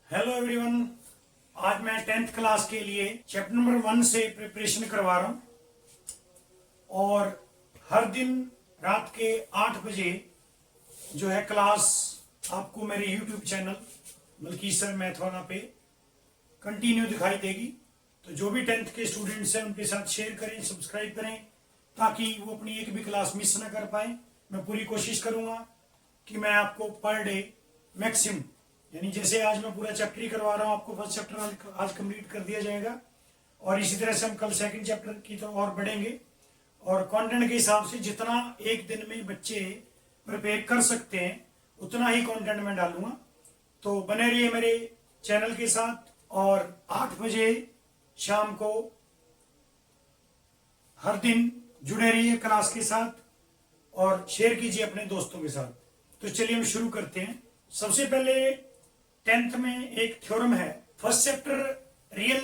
Hello everyone. आज मैं 10th class के लिए चैप्टर नंबर 1 से प्रिपरेशन करवा रहा हूं और हर दिन रात के 8 बजे जो है क्लास आपको मेरे यूट्यूब चैनल बल्कि सर मैथ वाला पे कंटिन्यू दिखाई देगी। तो जो भी 10th के स्टूडेंट्स हैं उनके साथ शेयर करें, सब्सक्राइब करें ताकि वो अपनी एक भी क्लास मिस ना कर पाए। मैं पूरी कोशिश करूंगा कि मैं आपको पर डे मैक्सिमम, यानी जैसे आज मैं पूरा चैप्टर ही करवा रहा हूँ, आपको फर्स्ट चैप्टर आज कंप्लीट कर दिया जाएगा और इसी तरह से हम कल सेकंड चैप्टर की तो और बढ़ेंगे और कंटेंट के हिसाब से जितना एक दिन में बच्चे प्रिपेयर कर सकते हैं उतना ही कंटेंट मैं डालूंगा। तो बने रहिए मेरे चैनल के साथ और 8 बजे शाम को हर दिन जुड़े रहिए क्लास के साथ और शेयर कीजिए अपने दोस्तों के साथ। तो चलिए हम शुरू करते हैं। सबसे पहले 10th में एक थ्योरम है, फर्स्ट चैप्टर रियल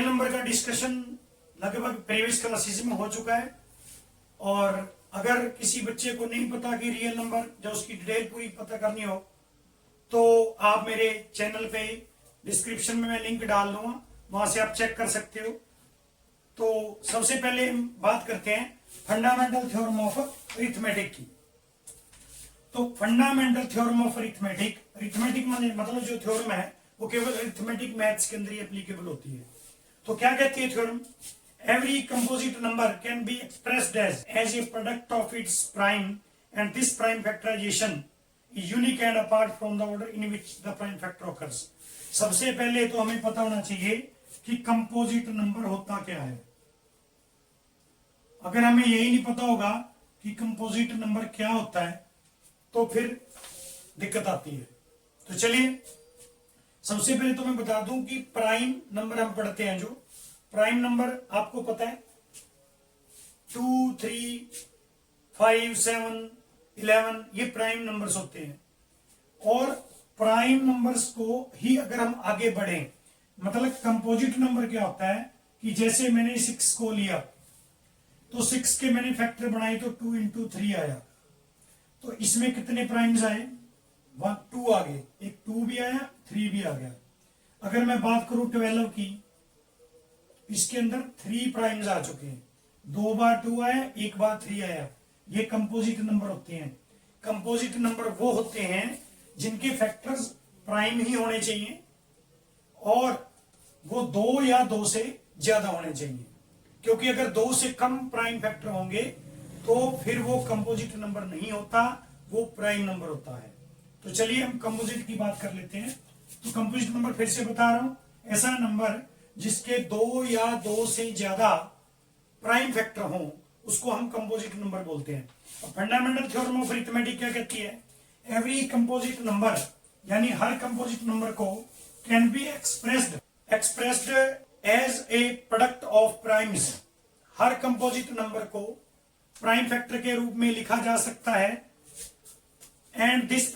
नंबर का डिस्कशन लगभग प्रीवियस क्लासेस में हो चुका है और अगर किसी बच्चे को नहीं पता कि रियल नंबर जो उसकी डिटेल पूरी पता करनी हो तो आप मेरे चैनल पे डिस्क्रिप्शन में मैं लिंक डाल दूंगा, वहां से आप चेक कर सकते हो। तो सबसे पहले हम बात करते हैं फंडामेंटल थ्योरम ऑफ अरिथमेटिक की। तो फंडामेंटल थ्योरम ऑफ अरिथमेटिक मतलब जो थ्योरम है वो केवल अरिथमेटिक मैथ्स के अंदर ही एप्लीकेबल होती है। तो क्या कहती है theorem? Every composite number can be expressed as a product of its prime and this prime factorization is unique and apart from the order in which the prime factor occurs. सबसे पहले तो हमें पता होना चाहिए कि कंपोजिट नंबर होता क्या है। अगर हमें यही नहीं पता होगा कि कंपोजिट नंबर क्या होता है तो फिर दिक्कत आती है। तो चलिए सबसे पहले तो मैं बता दूं कि प्राइम नंबर हम पढ़ते हैं, जो प्राइम नंबर आपको पता है 2, 3, 5, 7, 11 ये प्राइम नंबर्स होते हैं और प्राइम नंबर्स को ही अगर हम आगे बढ़े, मतलब कंपोजिट नंबर क्या होता है कि जैसे मैंने 6 को लिया तो 6 के मैंने फैक्टर बनाए तो 2 into 3 आया, तो इसमें कितने प्राइम्स आए? 1, 2 आ गए, एक 2 भी आया 3 भी आ गया। अगर मैं बात करूं 12 की, इसके अंदर 3 प्राइम्स आ चुके हैं, 2 बार 2 आया, 1 बार 3 आया। ये कंपोजिट नंबर होते हैं। कंपोजिट नंबर वो होते हैं जिनके फैक्टर्स प्राइम ही होने चाहिए और वो 2 या 2 से ज्यादा होने चाहिए, क्योंकि अगर 2 से कम प्राइम फैक्टर होंगे तो फिर वो कंपोजिट नंबर नहीं होता, वो प्राइम नंबर होता है। तो चलिए हम कंपोजिट की बात कर लेते हैं। तो कंपोजिट नंबर फिर से बता रहा हूं, ऐसा नंबर जिसके 2 या 2 से ज्यादा प्राइम फैक्टर हो उसको हम कंपोजिट नंबर बोलते हैं। फंडामेंटल थ्योरम ऑफ अरिथमेटिक क्या कहती है? एवरी कंपोजिट नंबर, यानी हर कंपोजिट नंबर को can be expressed as a product of primes. हर कंपोजिट नंबर को प्राइम फैक्टर के रूप में लिखा जा सकता है and this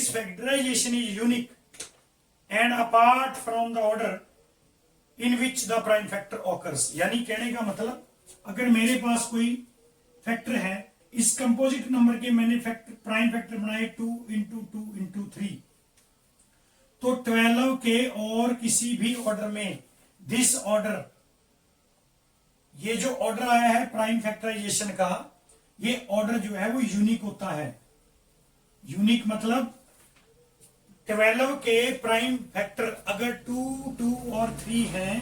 factorization is unique and apart from the order in which the prime factor occurs. यानी कहने का मतलब, अगर मेरे पास कोई फैक्टर है, इस कंपोजिट नंबर के मैंने प्राइम फैक्टर बनाए 2 into 2 into 3, तो 12 के और किसी भी ऑर्डर में दिस ऑर्डर, ये जो ऑर्डर आया है प्राइम फैक्टराइजेशन का, ये ऑर्डर जो है वो यूनिक होता है। यूनिक मतलब 12 के प्राइम फैक्टर अगर 2, 2 और 3 हैं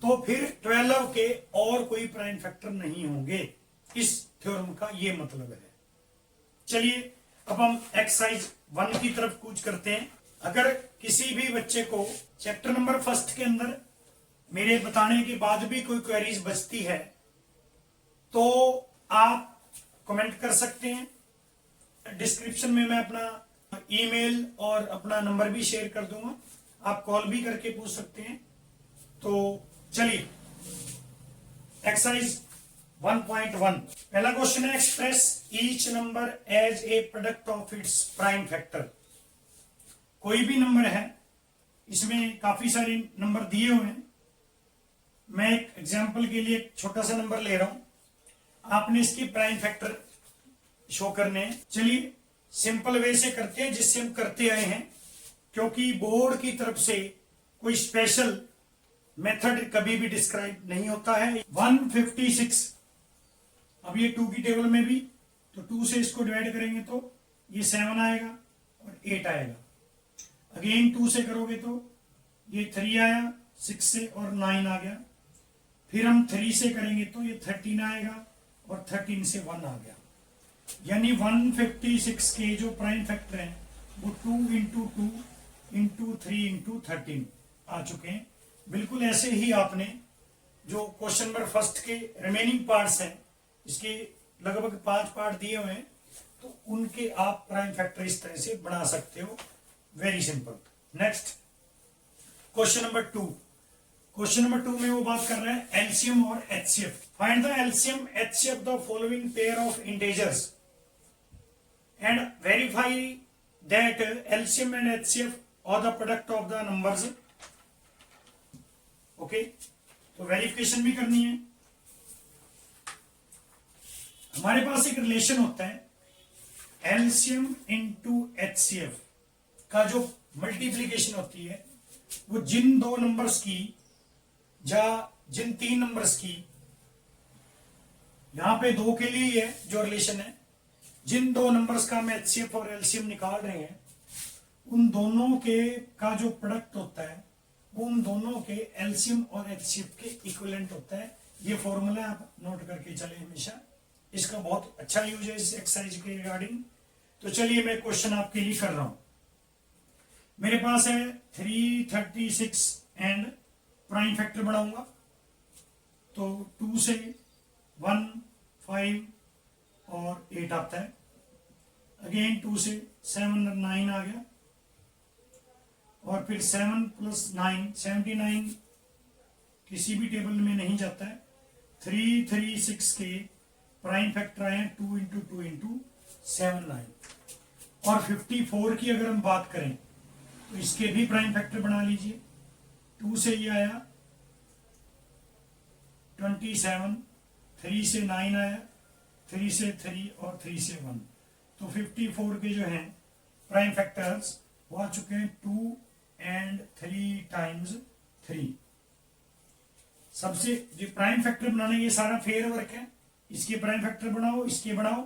तो फिर 12 के और कोई प्राइम फैक्टर नहीं होंगे। इस थ्योरम का ये मतलब है। चलिए अब हम एक्सरसाइज 1 की तरफ कूच करते हैं। अगर किसी भी बच्चे को चैप्टर नंबर 1 के अंदर मेरे बताने के बाद भी कोई क्वेरीज बचती है तो आप कमेंट कर सकते हैं। डिस्क्रिप्शन में मैं अपना ईमेल और अपना नंबर भी शेयर कर दूंगा, आप कॉल भी करके पूछ सकते हैं। तो चलिए एक्सरसाइज 1.1 पहला क्वेश्चन है, express each number as a product of its prime factor. कोई भी नंबर है, इसमें काफी सारे नंबर दिए हुए हैं, मैं एक एग्जांपल के लिए एक छोटा सा नंबर ले रहा हूं, आपने इसके प्राइम फैक्टर शो करने हैं। चलिए सिंपल वे से करते हैं जिससे हम करते आए हैं। क्योंकि बोर्ड की तरफ से कोई स्पेशल मेथड कभी भी डिस्क्राइब नहीं होता है। 156, अब ये 2 की टेबल में भी, तो 2 से इसको डिवाइड करेंगे तो ये 7 आएगा और 8 आएगा। अगेन 2 से करोगे तो ये 3 आया, 6 से और 9 आ गया। फिर हम 3 से करेंगे तो ये 13 आएगा और 13 से 1 आ गया। यानी 156 के जो प्राइम फैक्टर हैं वो 2 इंटू 2 इंटू 3 इंटू 13 आ चुके हैं। बिल्कुल ऐसे ही आपने जो क्वेश्चन नंबर फर्स्ट के रिमेनिंग पार्ट्स हैं, इसके लगभग 5 पार्ट दिए हुए हैं, तो उनके आप प्राइम फैक्टर इस तरह से बना सकते हो। Very simple. Next question number 2। Question number 2 में वो बात कर रहा है एलसीएम और HCF. Find the LCM HCF the following pair of integers and verify that LCM and HCF are the product of the numbers. Okay, तो verification भी करनी है। हमारे पास एक रिलेशन होता है एलसीएम इंटू एचसीएफ का जो मल्टीप्लीकेशन होती है वो जिन 2 नंबर्स की या जिन 3 नंबर्स की, यहां पे 2 के लिए है जो रिलेशन है, जिन 2 नंबर्स का हम एचसीएफ और एलसीएम निकाल रहे हैं उन दोनों के का जो प्रोडक्ट होता है वो उन दोनों के एलसीएम और एचसीएफ के इक्विवेलेंट होता है। ये फॉर्मूला आप नोट करके चले हमेशा, इसका बहुत अच्छा यूज है इस एक्सरसाइज के रिगार्डिंग। तो चलिए मैं क्वेश्चन आपके लिए कर रहा हूं। मेरे पास है 336 एंड प्राइम फैक्टर बनाऊंगा तो 2 से 1, 5 और 8 आता है। अगेन 2 से 7 और 9 आ गया और फिर 7 प्लस 9 79 किसी भी टेबल में नहीं जाता है। 336 के प्राइम फैक्टर आए हैं 2 इंटू 2 इंटू 7 9। और 54 की अगर हम बात करें तो इसके भी प्राइम फैक्टर बना लीजिए। 2 से ये आया 27, 3 से 9 आया, 3 से 3 और 3 से 1। तो 54 के जो हैं प्राइम फैक्टर्स वो आ चुके हैं 2 एंड 3 टाइम्स 3। सबसे जो प्राइम फैक्टर बनाने ये सारा फेयर वर्क है। इसके प्राइम फैक्टर बनाओ, इसके बनाओ।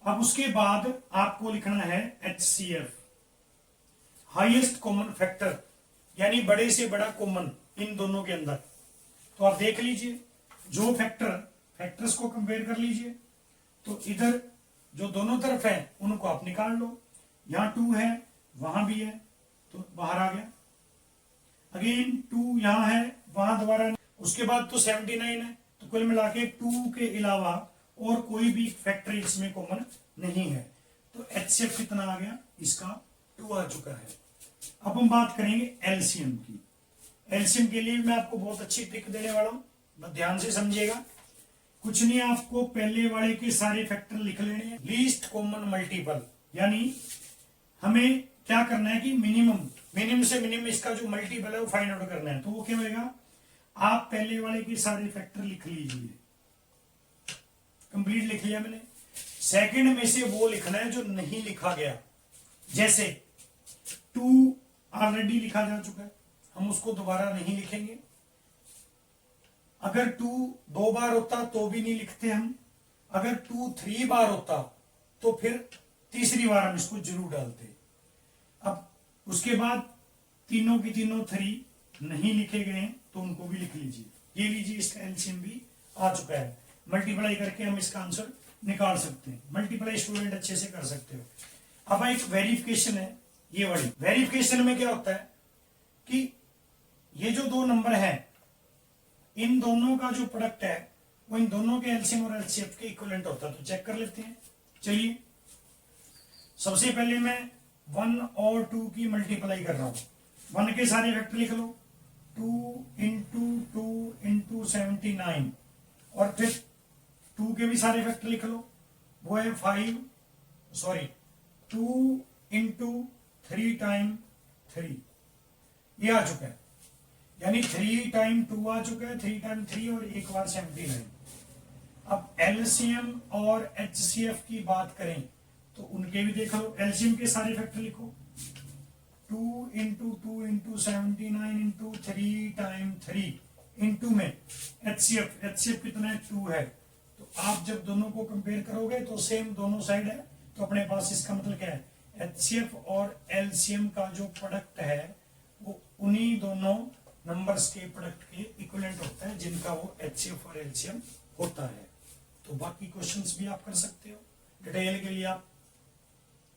अब उसके बाद आपको लिखना है एचसीएफ, हाईएस्ट कॉमन फैक्टर, यानी बड़े से बड़ा कॉमन इन दोनों के अंदर। तो आप देख लीजिए जो फैक्टर्स को कंपेयर कर लीजिए। तो इधर जो दोनों तरफ है उनको आप निकाल लो। यहां 2 है, वहां भी है, तो बाहर आ गया। अगेन 2 यहां है, वहां दोबारा। उसके बाद तो 79 है, तो कुल मिला के 2 के अलावा और कोई भी फैक्टर इसमें कॉमन नहीं है। तो एचसीएफ कितना आ गया, इसका 2 आ चुका है। अब हम बात करेंगे एलसीएम की। एलसीएम के लिए मैं आपको बहुत अच्छी ट्रिक देने वाला हूं, बस ध्यान से समझिएगा। कुछ नहीं, आपको पहले वाले के सारे फैक्टर लिख लेने हैं, लीस्ट कॉमन मल्टीपल। यानी हमें क्या करना है कि मिनिमम से मिनिमम इसका जो मल्टीपल है वो फाइंड आउट करना है। तो वो क्या होगा, आप पहले वाले के सारे फैक्टर लिख लीजिए। कंप्लीट लिख लिया मैंने। सेकंड में से वो लिखना है जो नहीं लिखा गया। जैसे 2 ऑलरेडी लिखा जा चुका है, हम उसको दोबारा नहीं लिखेंगे। अगर 2 2 बार होता तो भी नहीं लिखते हम। अगर 2 3 बार होता तो फिर तीसरी बार हम इसको जरूर डालते। अब उसके बाद तीनों की तीनों 3 नहीं लिखे गए हैं तो उनको भी लिख लीजिए। ये लीजिए, इसका एलसीएम भी आ चुका है। मल्टीप्लाई करके हम इसका आंसर निकाल सकते हैं। मल्टीप्लाई स्टूडेंट अच्छे से कर सकते हो। अब एक वेरिफिकेशन है, ये वाली वेरिफिकेशन में क्या होता है कि ये जो 2 नंबर हैं इन दोनों का जो प्रोडक्ट है वो इन दोनों के एलसीएम और एचसीएफ के इक्विवेलेंट होता है। तो चेक कर लेते हैं। चलिए सबसे पहले मैं 1 और 2 की मल्टीप्लाई कर रहा हूं। 1 के सारे फैक्टर लिख लो, 2 इंटू 2 इंटू 79 और फिर 2 के भी सारे फैक्टर लिख लो, वो है 2 इंटू 3 टाइम 3। ये आ चुका है, यानी 3 टाइम 2 आ चुका है, 3 टाइम 3 और एक बार 79। अब एलसीएम और एचसीएफ की बात करें तो उनके भी देख लो। एलसीएम के सारे फैक्टर लिखो, 2 into 2 into 79 into 3 time 3 into में एचसीएफ कितना है 2 है। तो आप जब दोनों को कंपेयर करोगे तो सेम दोनों साइड है, तो अपने पास इसका मतलब क्या है, एचसीएफ और एलसीएम का जो प्रोडक्ट है वो उन्हीं दोनों नंबर्स के प्रोडक्ट के इक्विवेलेंट होता है जिनका वो एचसीएफ और एलसीएम होता है। तो बाकी क्वेश्चंस भी आप कर सकते हो, डिटेल के लिए आप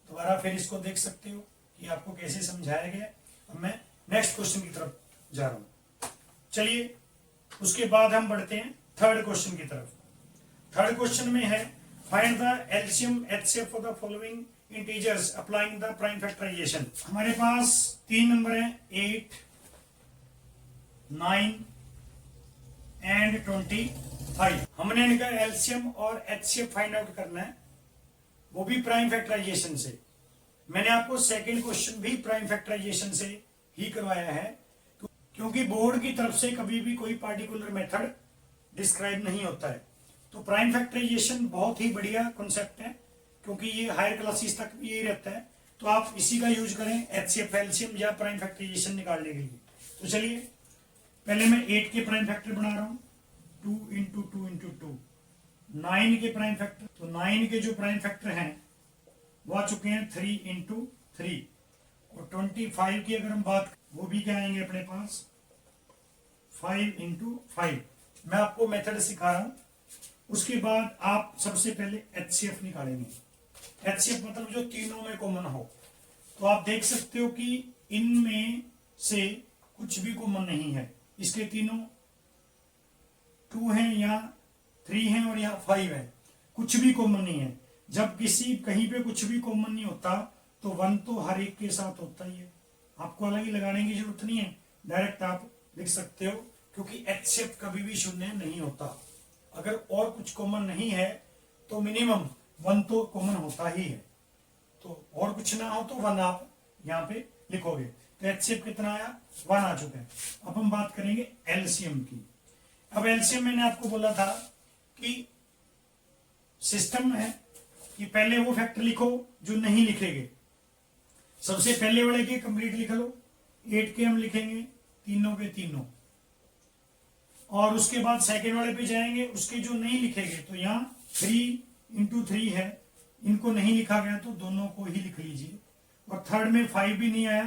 दोबारा फिर इसको देख सकते हो कि आपको कैसे समझाया गया। अब मैं नेक्स्ट क्वेश्चन की तरफ जा रहा हूं। चलिए उसके बाद हम बढ़ते हैं थर्ड क्वेश्चन की तरफ। थर्ड क्वेश्चन में है find the LCM HCF for the following integers applying the prime factorization. हमारे पास 3 नंबर हैं 8, 9 एंड 25। हमने इनका एलसीएम और एचसीएफ फाइंड आउट करना है, वो भी प्राइम फैक्टराइजेशन से। मैंने आपको सेकंड क्वेश्चन भी प्राइम फैक्टराइजेशन से ही करवाया है, क्योंकि बोर्ड की तरफ से कभी भी कोई पार्टिकुलर मेथड डिस्क्राइब नहीं होता है। तो प्राइम फैक्टराइजेशन बहुत ही बढ़िया कॉन्सेप्ट है, क्योंकि ये हायर क्लासेस तक भी यही रहता है। तो आप इसी का यूज करें एचसीएफ एलसीएम या प्राइम फैक्टराइजेशन निकालने के लिए। तो चलिए पहले मैं 8 के प्राइम फैक्टर बना रहा हूं, 2 इंटू 2 इंटू 2। 9 के प्राइम फैक्टर, तो 9 के जो प्राइम फैक्टर हैं वो आ चुके हैं 3 इंटू 3। और 25 की अगर हम बात, वो भी क्या आएंगे अपने पास 5 इंटू 5। मैं आपको मेथड सिखा रहा हूं, उसके बाद आप सबसे पहले एचसीएफ निकालेंगे। एचसीएफ मतलब जो तीनों में कॉमन हो। तो आप देख सकते हो कि इनमें से कुछ भी कॉमन नहीं है, इसके तीनों 2 हैं, यहाँ 3 हैं और यहाँ 5 है, कुछ भी कॉमन नहीं है। जब किसी कहीं पे कुछ भी कॉमन नहीं होता तो 1 तो हर एक के साथ होता ही है, आपको अलग ही लगाने की जरूरत नहीं है, डायरेक्ट आप लिख सकते हो, क्योंकि एचसीएफ कभी भी शून्य नहीं होता। अगर और कुछ कॉमन नहीं है तो मिनिमम 1 तो कॉमन होता ही है, तो और कुछ ना हो तो 1 आप यहाँ पे लिखोगे। तो एचसीएफ कितना आया 1 आ चुका है। अब हम बात करेंगे एलसीएम की। अब एलसीएम मैंने आपको बोला था कि सिस्टम है कि पहले वो फैक्टर लिखो जो नहीं लिखेंगे। सबसे पहले वाले के कंप्लीट लिख लो, 8 के हम लिखेंगे तीनों के तीनों, और उसके बाद सेकेंड वाले पे जाएंगे, उसके जो नहीं लिखेंगे तो यहाँ 3 इंटू 3 है, इनको नहीं लिखा गया तो दोनों को ही लिख लीजिए। और थर्ड में 5 भी नहीं आया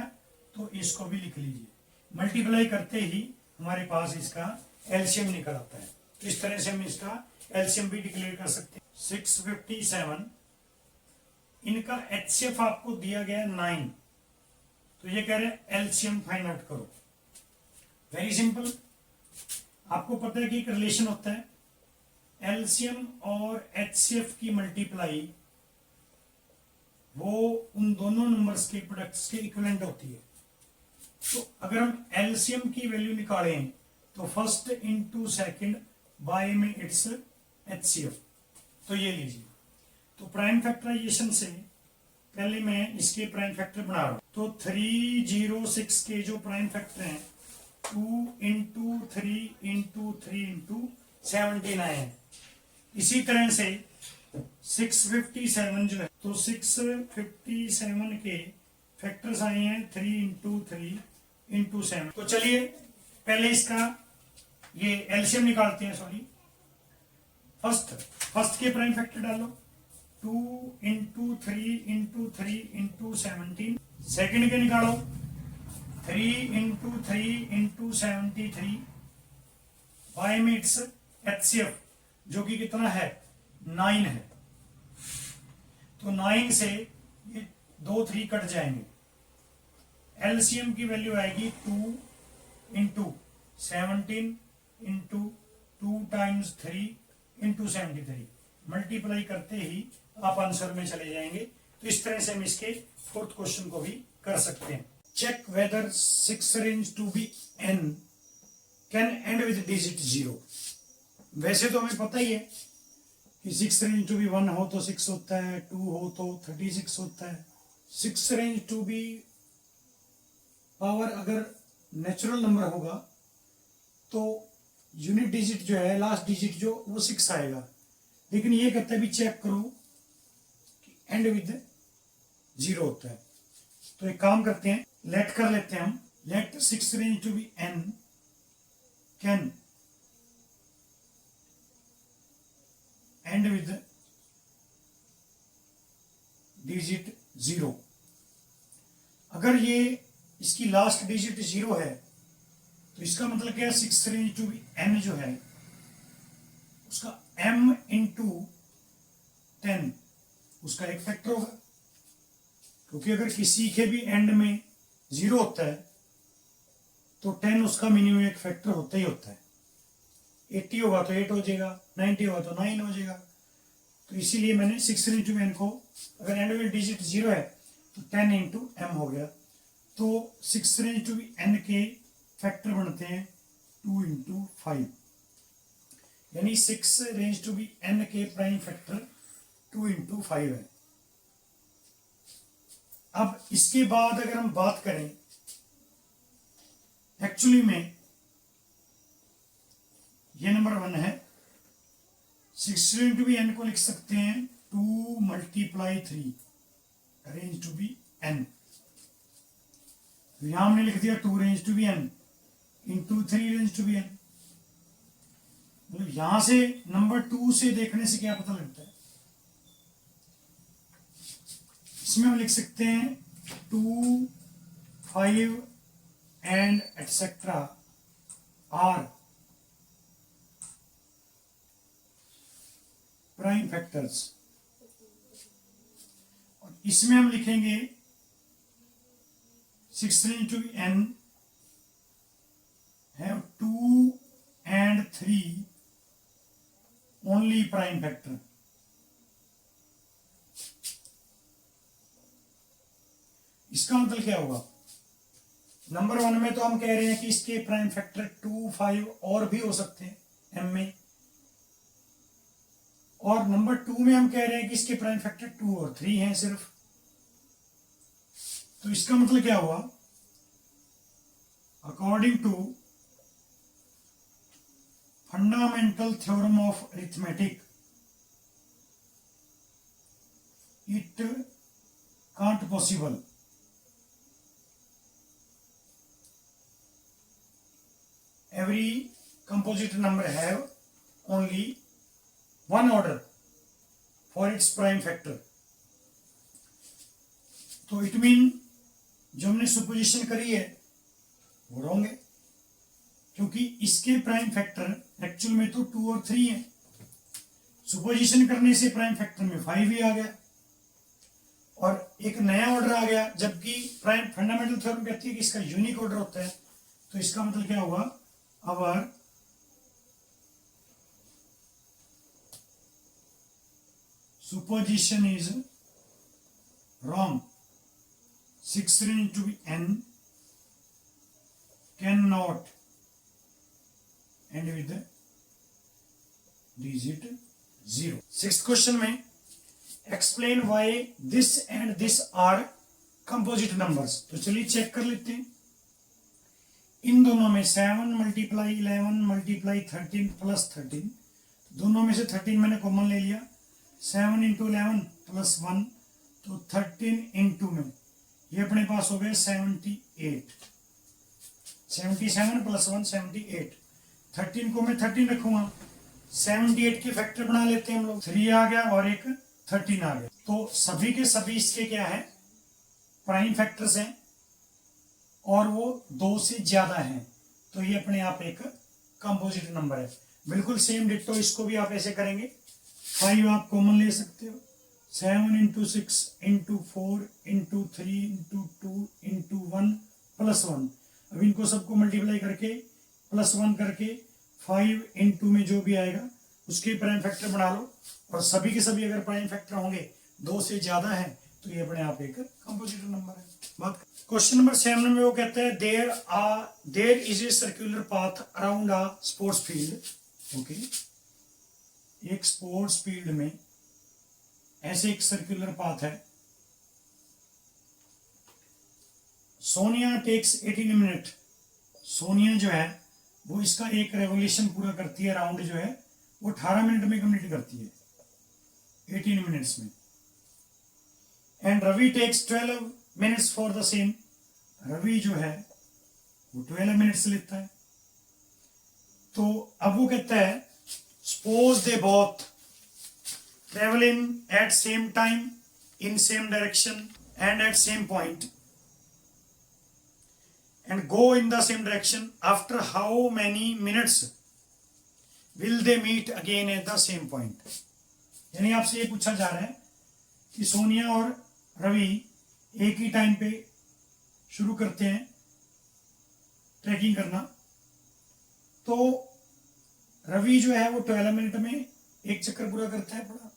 तो इसको भी लिख लीजिए। मल्टीप्लाई करते ही हमारे पास इसका एलसीएम निकल आता है। तो इस तरह से हम इसका एलसीएम भी डिक्लेयर कर सकते हैं। 657, इनका एचसीएफ आपको दिया गया 9, तो ये कह रहे हैं एलसीएम फाइंड आउट करो। वेरी सिंपल, आपको पता है कि एक रिलेशन होता है एलसीएम और एचसीएफ की मल्टीप्लाई, वो उन दोनों नंबर्स के प्रोडक्ट्स के इक्विवेलेंट होती है। तो अगर हम एलसीएम की वैल्यू निकालें तो फर्स्ट इंटू सेकेंड बाय में इट्स एचसीएफ। तो ये लीजिए, तो प्राइम फैक्टराइजेशन से पहले मैं इसके प्राइम फैक्टर बना रहा हूं। तो 306 के जो प्राइम फैक्टर हैं 2 इंटू 3 इंटू 3 इंटू 79 है। इसी तरह से 657 जो है, तो 657 के फैक्टर्स आए हैं 3 इंटू 3 इंटू 7। तो चलिए पहले इसका ये एलसीएम निकालते हैं। सॉरी, फर्स्ट के प्राइम फैक्टर डालो, 2 इंटू 3 इंटू 3 इंटू 17। सेकेंड के निकालो, 3 इंटू 3 इंटू 73 बाय में इट्स एचसीएफ, जो कि कितना है 9 है। तो 9 से ये 2 3 कट जाएंगे, एलसीएम की वैल्यू आएगी 2 into 17 into 2 times 3 into 73। Multiply करते ही आप आंसर में चले जाएंगे। तो इस तरह से हम इसके फोर्थ क्वेश्चन को भी कर सकते हैं। चेक वेदर 6 रेंज to be n can end with digit 0। वैसे तो हमें पता ही है कि 6 रेंज टू बी 1 हो तो 6 होता है, 2 हो तो 36 होता है। 6 रेंज टू बी पावर अगर नेचुरल नंबर होगा तो यूनिट डिजिट जो है, लास्ट डिजिट जो, वो 6 आएगा। लेकिन ये कहता है भी चेक करो कि एंड विद 0 होता है। तो एक काम करते हैं, लेट कर लेते हैं हम, लेट 6 रेंज to be n can end with digit 0। अगर ये इसकी लास्ट डिजिट 0 है तो इसका मतलब क्या है, 6 रेंज टू बी n जो है उसका m इंटू 10 उसका एक फैक्टर होगा, क्योंकि अगर किसी के भी एंड में 0 होता है तो 10 उसका मिनिमम एक फैक्टर होता ही होता है। 80 होगा तो 8 हो जाएगा, 90 होगा तो 9 हो जाएगा। तो इसीलिए मैंने 6 इंटू एन को, अगर एंड में डिजिट 0 है तो 10 इंटू एम हो गया। तो 6 इंटू एन के फैक्टर बनते हैं 2 इंटू 5, यानी 6 रेंज टू बी एन के प्राइम फैक्टर 2 इंटू 5 है। अब इसके बाद अगर हम बात करें, एक्चुअली में ये नंबर 1 है, 6 इंटू बी एन को लिख सकते हैं 2 मल्टीप्लाई 3 रेंज टू बी एन। यहां हमने लिख दिया 2 रेंज टू बी एन इंटू 3 रेंज टू बी एन। मतलब यहां से नंबर 2 से देखने से क्या पता लगता है, इसमें हम लिख सकते हैं 2, 5 and etcetera are prime factors. और इसमें हम लिखेंगे 6 into n have 2 and 3 only prime factor. इसका मतलब क्या होगा, नंबर 1 में तो हम कह रहे हैं कि इसके प्राइम फैक्टर 2, 5 और भी हो सकते हैं एम में, और नंबर 2 में हम कह रहे हैं कि इसके प्राइम फैक्टर 2 और 3 हैं सिर्फ। तो इसका मतलब क्या हुआ, according to fundamental theorem of arithmetic, it can't possible every composite number have only one order for its prime factor। तो इट मीन जो हमने सुपोजिशन करी है वो रॉन्ग है, क्योंकि इसके प्राइम फैक्टर एक्चुअल में तो 2 और 3 है। सुपोजिशन करने से प्राइम फैक्टर में 5 ही आ गया और एक नया ऑर्डर आ गया, जबकि प्राइम फंडामेंटल थ्योरम कहती है कि इसका यूनिक ऑर्डर होता है। तो इसका मतलब क्या होगा, our supposition is wrong। 6 range to be n cannot end with the digit 0। 6th question में explain why this and this are composite numbers। तो चलिए चेक कर लेते हैं। इन दोनों में 7 मल्टीप्लाई 11 मल्टीप्लाई 13 प्लस 13, दोनों में से 13 मैंने कॉमन ले लिया। 7 इंटू 11 प्लस 1, तो 13 इंटू में ये अपने पास हो गए 78। 77 प्लस 1 78। 13 को मैं 13 रखूंगा, 78 के फैक्टर बना लेते हैं हम लोग। 3 आ गया और एक 13 आ गया। तो सभी के सभी इसके क्या है, प्राइम फैक्टर्स हैं और वो 2 से ज्यादा हैं। तो ये अपने आप एक कंपोजिट नंबर है। बिल्कुल सेम डिट्टो इसको भी आप ऐसे करेंगे। 5 आप कॉमन ले सकते हो, 7 into 6 into 4 into 3 into 2 into 1 plus 1। अब इनको सबको मल्टीप्लाई करके प्लस 1 करके 5 इंटू में जो भी आएगा उसके प्राइम फैक्टर बना लो, और सभी के सभी अगर प्राइम फैक्टर होंगे 2 से ज्यादा है तो ये अपने आप एक कंपोजिट नंबर है। बात क्वेश्चन नंबर 7 में वो कहते हैं there is a circular path around a sports field. Okay, एक स्पोर्ट्स फील्ड में ऐसे एक सर्कुलर पाथ है। Sonia takes 18 minute. सोनिया जो है वो इसका एक रेवोल्यूशन पूरा करती है, राउंड जो है वो 18 मिनट में कंप्लीट करती है, 18 मिनट्स में। And Ravi takes 12 minutes for the same. Ravi जो है वो 12 मिनट्स लेता है। तो अब वो कहता है suppose they both travel in at same time in same direction and at same point and go in the same direction, after how many minutes will they meet again at the same point. यानी आपसे ये पूछा जा रहा है कि सोनिया और रवि एक ही टाइम पे शुरू करते हैं ट्रैकिंग करना, तो रवि जो है वो 12 मिनट में एक चक्कर पूरा करता है पूरा,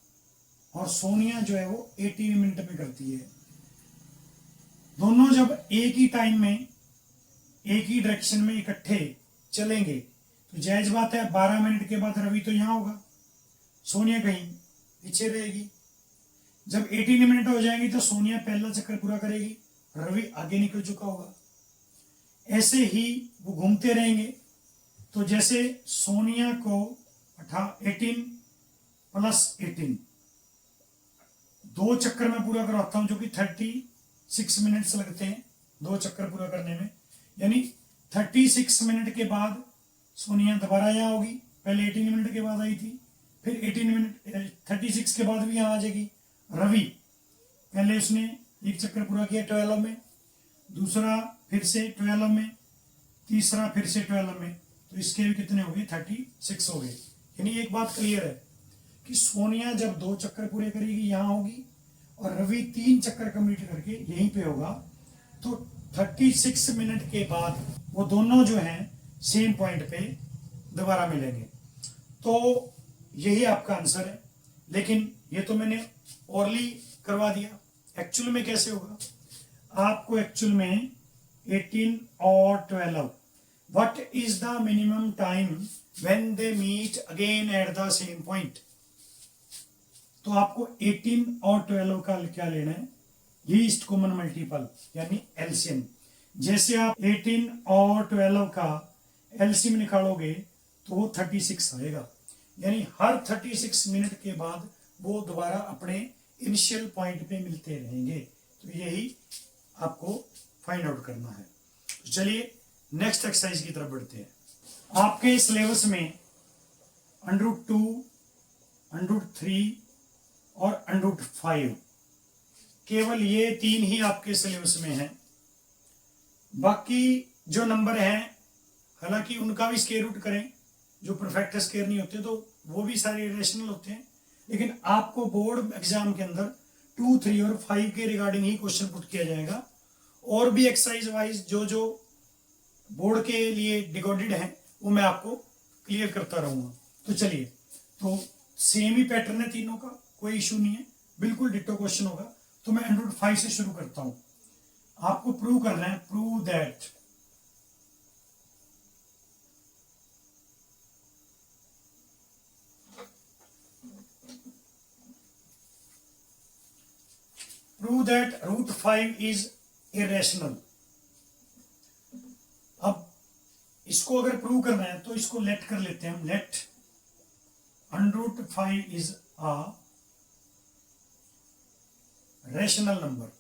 और सोनिया जो है वो 18 मिनट में करती है। दोनों जब एक ही टाइम में एक ही डायरेक्शन में इकट्ठे चलेंगे तो जायज बात है 12 मिनट के बाद रवि तो यहां होगा, सोनिया कहीं पीछे रहेगी। जब 18 मिनट हो जाएंगी तो सोनिया पहला चक्कर पूरा करेगी, रवि आगे निकल चुका होगा। ऐसे ही वो घूमते रहेंगे। तो जैसे सोनिया को 18 प्लस 18 दो चक्कर में पूरा करवाता हूं, जो कि 36 मिनट्स लगते हैं दो चक्कर पूरा करने में। यानी 36 मिनट के बाद सोनिया दोबारा यहाँ होगी, पहले 18 मिनट के बाद आई थी, फिर 18 मिनट 36 के बाद भी यहाँ आ जाएगी। रवि पहले उसने एक चक्कर पूरा किया 12 में, दूसरा फिर से 12 में, तीसरा फिर से 12 में, तो इसके भी कितने हो गए 36 हो गए। यानी एक बात क्लियर है कि सोनिया जब दो चक्कर पूरे करेगी यहाँ होगी, और रवि 3 चक्कर कंप्लीट करके यहीं पे होगा। तो 36 मिनट के बाद वो दोनों जो हैं सेम पॉइंट पे दोबारा मिलेंगे। तो यही आपका आंसर है। लेकिन ये तो मैंने ओरली करवा दिया, एक्चुअल में कैसे होगा? आपको एक्चुअल में 18 और 12 what is the minimum time when they meet again at the same point. तो आपको 18 और 12 का क्या लेना है? लीस्ट कॉमन मल्टीपल यानी एलसीएम। जैसे आप 18 और 12 का एलसीएम निकालोगे तो वो 36 आएगा। यानी हर 36 मिनट के बाद वो दोबारा अपने इनिशियल पॉइंट पे मिलते रहेंगे। तो यही आपको फाइंड आउट करना है। तो चलिए नेक्स्ट एक्सरसाइज की तरफ बढ़ते हैं। आपके सिलेबस में √2, √3 और √5 केवल ये 3 ही आपके सिलेबस में हैं। बाकी जो नंबर हैं हालांकि उनका भी स्क्वायर रूट करें, जो परफेक्ट स्क्वायर नहीं होते तो वो भी सारे इरेशनल होते हैं। लेकिन आपको बोर्ड एग्जाम के अंदर 2, 3 और 5 के रिगार्डिंग ही क्वेश्चन पुट किया जाएगा। और भी एक्सरसाइज वाइज जो जो बोर्ड के लिए डिकोडेड है वो मैं आपको क्लियर करता रहूंगा। तो चलिए, तो सेम ही पैटर्न है तीनों का, कोई इशू नहीं है, बिल्कुल डिट्टो क्वेश्चन होगा। तो मैं √5 से शुरू करता हूं। आपको प्रूव करना है, प्रूव दैट √5 इज इरेशनल। अब इसको अगर प्रूव करना है तो इसको लेट कर लेते हैं हम। Let √5 is a rational number.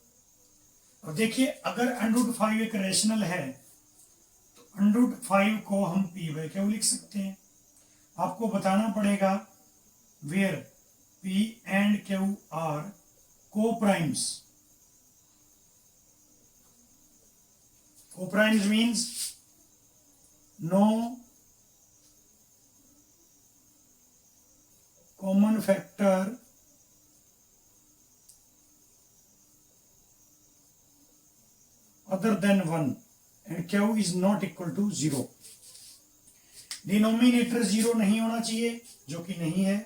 और देखिए अगर √5 एक रेशनल है तो √5 को हम p/q लिख सकते हैं। आपको बताना पड़ेगा where p and q are co-primes. Co-primes means no common factor other than 1 and q is not equal to 0. Denominator 0 नहीं होना चाहिए, जो कि नहीं है।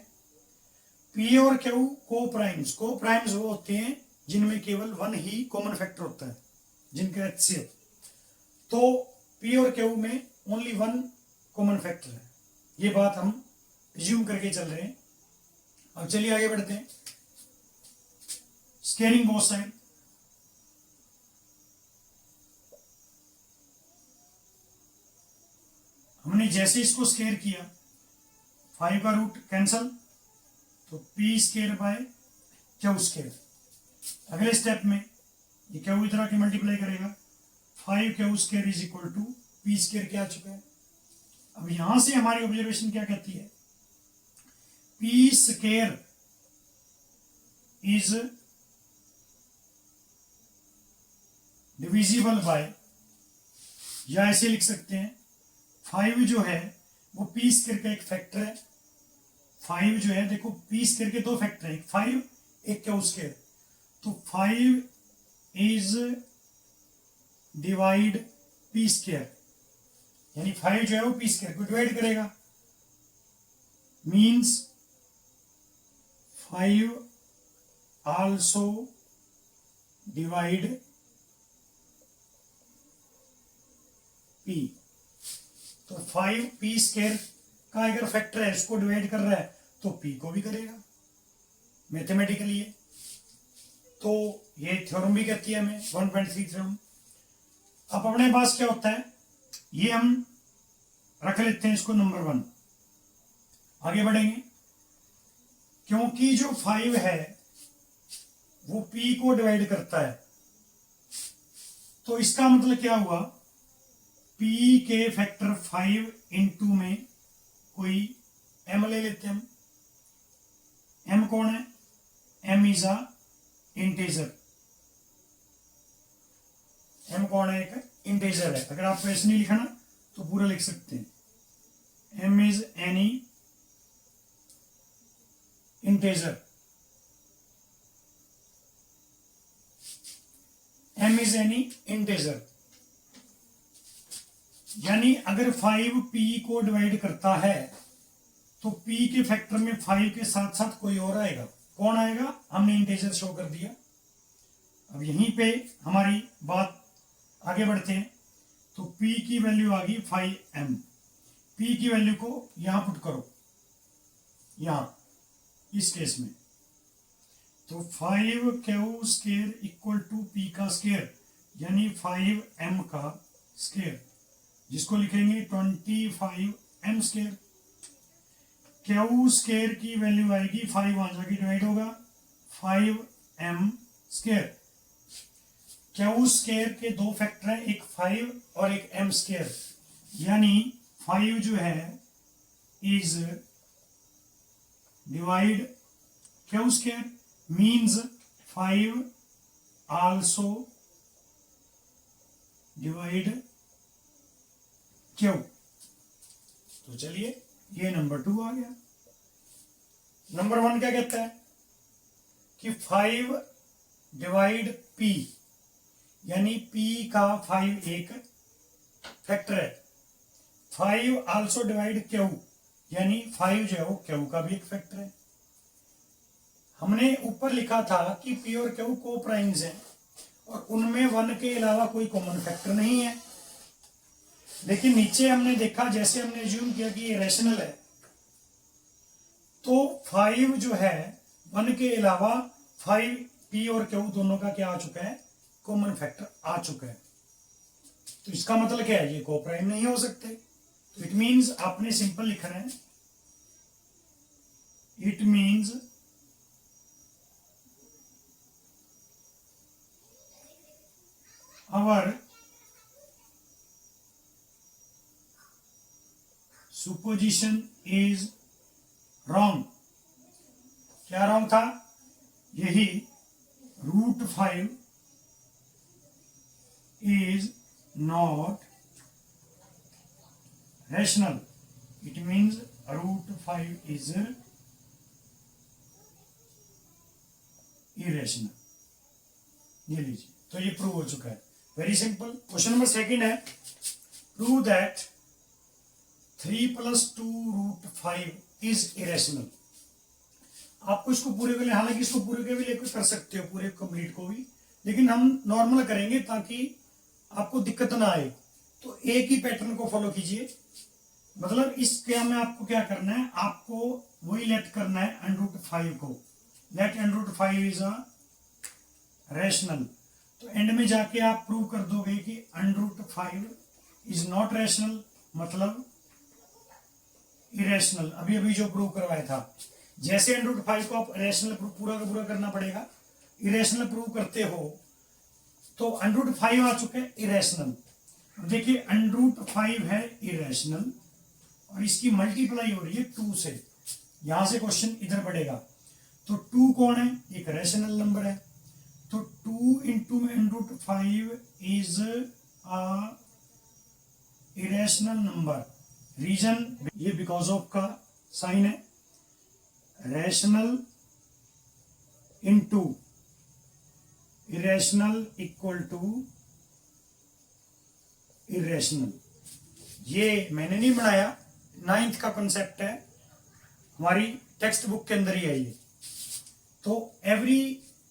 P और Q को प्राइम्स वो होते हैं जिनमें केवल 1 ही कॉमन फैक्टर होता है, जिनका HCF। तो P और Q में ओनली 1 कॉमन फैक्टर है। ये बात हम रिज्यूम करके चल रहे हैं। अब चलिए आगे बढ़ते हैं। Squaring both side. हमने जैसे इसको स्केयर किया, 5 का रूट कैंसल, तो p² / q²। अगले स्टेप में ये q इधर आके मल्टीप्लाई करेगा, 5q² is equal to p² क्या आ चुका है। अब यहां से हमारी ऑब्जर्वेशन क्या कहती है, p² इज डिविजिबल बाय, या ऐसे लिख सकते हैं 5 जो है वो p² का एक फैक्टर है। 5 जो है, देखो p² के दो फैक्टर है, 5 एक q², तो 5 इज डिवाइड p², यानी 5 जो है वो p² को डिवाइड करेगा, मीन्स 5 आल्सो डिवाइड p। तो 5 p² का अगर फैक्टर है, इसको डिवाइड कर रहा है, तो p को भी करेगा मैथमेटिकली। तो ये थ्योरम भी कहती है हमें 1.3 थ्योरम। अब अपने पास क्या होता है, ये हम रख लेते हैं इसको नंबर 1, आगे बढ़ेंगे। क्योंकि जो 5 है वो p को डिवाइड करता है, तो इसका मतलब क्या हुआ, p के फैक्टर 5 इंटू में कोई m ले लेते हैं हम। m कौन है, m is a integer. m कौन है, एक इंटीजर है। अगर आपको ऐसे नहीं लिखना तो पूरा लिख सकते हैं, m is any integer, m is any integer. यानी अगर 5 p को डिवाइड करता है तो p के फैक्टर में 5 के साथ साथ कोई और आएगा। कौन आएगा, हमने इंटीजर शो कर दिया। अब यहीं पे हमारी बात आगे बढ़ते हैं। तो p की वैल्यू आ गई 5m। p की वैल्यू को यहां पुट करो, यहां इस केस में, तो 5q² इक्वल टू p का स्क्वायर, यानी 5m का स्क्वायर, जिसको लिखेंगे 25m²। q² की वैल्यू आएगी 5, वहां जाके डिवाइड होगा 5m²। q² के दो फैक्टर हैं, एक 5 और एक m², यानी 5 जो है is divide q², means 5 also divide q। तो चलिए ये नंबर 2 आ गया। नंबर 1 क्या कहता है कि 5 डिवाइड p, यानी p का 5 एक फैक्टर है। 5 आल्सो डिवाइड q, यानी 5 जो है वो q का भी एक फैक्टर है। हमने ऊपर लिखा था कि p और q को प्राइम्स हैं और उनमें 1 के अलावा कोई कॉमन फैक्टर नहीं है। लेकिन नीचे हमने देखा, जैसे हमने एज्यूम किया कि ये रैशनल है, तो 5 जो है 1 के अलावा 5 p और q दोनों का क्या आ चुका है, कॉमन फैक्टर आ चुका है। तो इसका मतलब क्या है, ये कोप्राइम नहीं हो सकते। तो इट मीन्स आपने सिंपल लिखना है, it means our supposition is wrong। क्या रॉन्ग था, यही √5 is not rational। it means √5 is irrational। ये लीजिए, तो ये प्रूव हो चुका है। Very simple. क्वेश्चन नंबर 2 है, प्रूव दैट 3 + 2√5 इज इरेशनल। आपको इसको पूरे के लिए, हालांकि इसको पूरे के भी लेकर कर सकते हो, पूरे कंप्लीट को भी, लेकिन हम नॉर्मल करेंगे ताकि आपको दिक्कत ना आए। तो एक ही पैटर्न को फॉलो कीजिए। मतलब इस क्या में आपको क्या करना है, आपको वही लेट करना है √5 को। Let √5 is a rational. तो एंड में जाके आप प्रूव कर दोगे कि √5 इज नॉट रैशनल, मतलब इरेशनल। अभी अभी जो प्रूव करवाया था, जैसे √5 को आप रैशनल पूरा का पूरा करना पड़ेगा। इरेशनल प्रूव करते हो तो √5 आ चुका है इरेशनल। अब देखिए √5 है इरेशनल और इसकी मल्टीप्लाई हो रही है 2 से। यहां से क्वेश्चन इधर बढ़ेगा। तो 2 कौन है? एक रैशनल नंबर है। तो 2 into √5 is a irrational number. Reason ये बिकॉज ऑफ का साइन है। Rational into irrational equal to irrational. ये मैंने नहीं बनाया, 9th का कंसेप्ट है, हमारी टेक्स्ट बुक के अंदर ही है ये। तो एवरी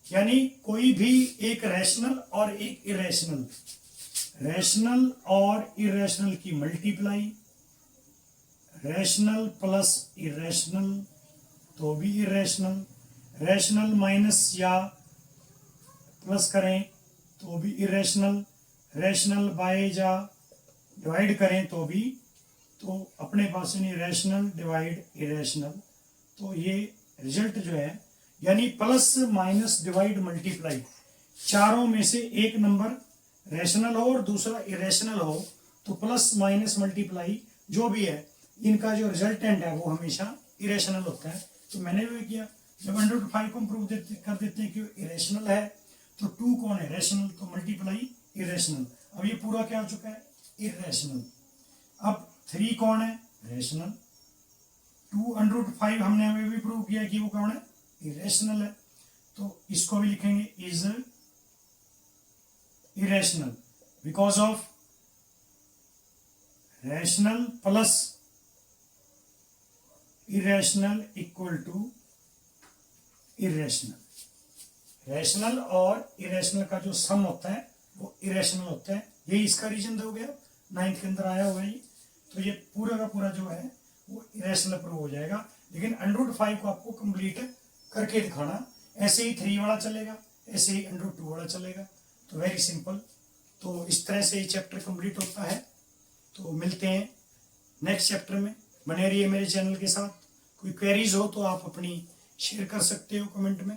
यानी कोई भी एक रैशनल और एक इरेशनल, रैशनल और इरेशनल की मल्टीप्लाई, रैशनल प्लस इरेशनल तो भी इरेशनल, रैशनल माइनस या प्लस करें तो भी इरेशनल, रैशनल बाय या डिवाइड करें तो भी, तो अपने पास नहीं रैशनल डिवाइड इरेशनल। तो ये रिजल्ट जो है यानी प्लस माइनस डिवाइड मल्टीप्लाई, चारों में से एक नंबर रैशनल हो और दूसरा इरेशनल हो तो प्लस माइनस मल्टीप्लाई जो भी है इनका जो रिजल्टेंट है वो हमेशा इरेशनल होता है। तो मैंने भी किया, जब √5 को प्रूव कर देते हैं कि इरेशनल है तो 2 कौन है? रैशनल, तो मल्टीप्लाई इरेशनल। अब ये पूरा क्या हो चुका है? इरेशनल। अब 3 कौन है? रैशनल। 2 √5 हमने अभी भी प्रूव किया कि वो कौन है? इरेशनल है। तो इसको भी लिखेंगे is irrational because of rational plus irrational equal to irrational. Rational और इरेशनल का जो सम होता है वो इरेशनल होता है। यही इसका रीजन हो गया, 9th के अंदर आया हुआ है। तो ये पूरा का पूरा जो है वो इरेशनल प्रूव हो जाएगा। लेकिन √5 को आपको कंप्लीट करके दिखाना, ऐसे ही 3 वाला चलेगा, ऐसे ही √2 वाला चलेगा। तो वेरी सिंपल। तो इस तरह से ये चैप्टर कंप्लीट होता है। तो मिलते हैं नेक्स्ट चैप्टर में। बने रहिए मेरे चैनल के साथ। कोई क्वेरीज हो तो आप अपनी शेयर कर सकते हो कमेंट में,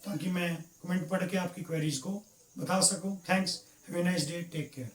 ताकि मैं कमेंट पढ़ के आपकी क्वेरीज को बता सकूं। Thanks, have a nice day, take care.